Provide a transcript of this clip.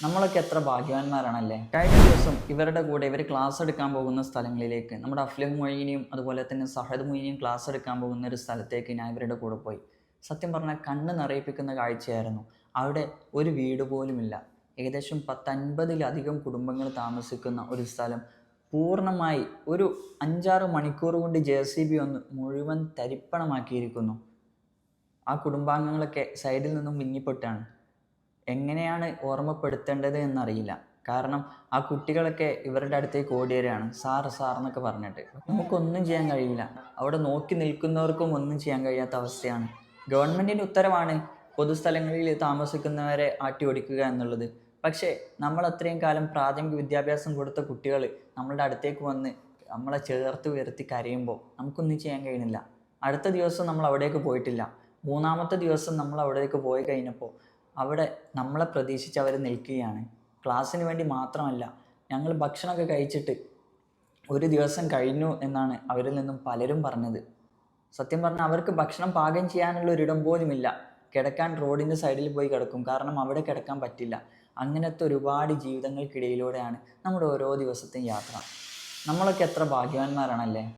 നമ്മളൊക്കെ എത്ര ഭാഗ്യവാന്മാരാണല്ലേ. കഴിഞ്ഞ ദിവസം ഇവരുടെ കൂടെ ഇവർ ക്ലാസ് എടുക്കാൻ പോകുന്ന സ്ഥലങ്ങളിലേക്ക് നമ്മുടെ അഫ്ലഹ് മൊയ്നിയും അതുപോലെ തന്നെ സഹദ് മൊയ്നിയും ക്ലാസ് എടുക്കാൻ പോകുന്ന ഒരു സ്ഥലത്തേക്ക് ഞാൻ ഇവരുടെ കൂടെ പോയി. സത്യം പറഞ്ഞാൽ കണ്ണ് നിറയിപ്പിക്കുന്ന കാഴ്ചയായിരുന്നു. അവിടെ ഒരു വീട് പോലുമില്ല. ഏകദേശം 50-50ലധികം കുടുംബങ്ങൾ താമസിക്കുന്ന ഒരു സ്ഥലം പൂർണ്ണമായി ഒരു 5-6 മണിക്കൂർ കൊണ്ട് JCB ഒന്ന് മുഴുവൻ തരിപ്പണമാക്കിയിരിക്കുന്നു. ആ കുടുംബാംഗങ്ങളൊക്കെ സൈഡിൽ നിന്നും വിങ്ങിപ്പൊട്ടാണ്. എങ്ങനെയാണ് ഓർമ്മപ്പെടുത്തേണ്ടത് എന്നറിയില്ല. കാരണം ആ കുട്ടികളൊക്കെ ഇവരുടെ അടുത്തേക്ക് ഓടി വരികയാണ്, സാർ സാർ എന്നൊക്കെ പറഞ്ഞിട്ട്. നമുക്കൊന്നും ചെയ്യാൻ കഴിയില്ല. അവിടെ നോക്കി നിൽക്കുന്നവർക്കും ഒന്നും ചെയ്യാൻ കഴിയാത്ത അവസ്ഥയാണ്. ഗവൺമെൻറ്റിൻ്റെ ഉത്തരവാണ് പൊതുസ്ഥലങ്ങളിൽ താമസിക്കുന്നവരെ ആട്ടി ഓടിക്കുക എന്നുള്ളത്. പക്ഷേ നമ്മൾ അത്രയും കാലം പ്രാഥമിക വിദ്യാഭ്യാസം കൊടുത്ത കുട്ടികൾ നമ്മളുടെ അടുത്തേക്ക് വന്ന് നമ്മളെ ചേർത്ത് ഉയർത്തി കരയുമ്പോൾ നമുക്കൊന്നും ചെയ്യാൻ കഴിയുന്നില്ല. അടുത്ത ദിവസം നമ്മൾ അവിടേക്ക് പോയിട്ടില്ല. മൂന്നാമത്തെ ദിവസം നമ്മൾ അവിടേക്ക് പോയി കഴിഞ്ഞപ്പോൾ അവിടെ നമ്മളെ പ്രതീക്ഷിച്ച് അവർ നിൽക്കുകയാണ്. ക്ലാസ്സിന് വേണ്ടി മാത്രമല്ല, ഞങ്ങൾ ഭക്ഷണമൊക്കെ കഴിച്ചിട്ട് ഒരു ദിവസം കഴിഞ്ഞു എന്നാണ് അവരിൽ നിന്നും പലരും പറഞ്ഞത്. സത്യം പറഞ്ഞാൽ അവർക്ക് ഭക്ഷണം പാകം ചെയ്യാനുള്ള ഒരിടം പോലുമില്ല. കിടക്കാൻ റോഡിൻ്റെ സൈഡിൽ പോയി കിടക്കും, കാരണം അവിടെ കിടക്കാൻ പറ്റില്ല. അങ്ങനത്തെ ഒരുപാട് ജീവിതങ്ങൾക്കിടയിലൂടെയാണ് നമ്മുടെ ഓരോ ദിവസത്തെയും യാത്ര. നമ്മളൊക്കെ എത്ര ഭാഗ്യവാന്മാരാണല്ലേ.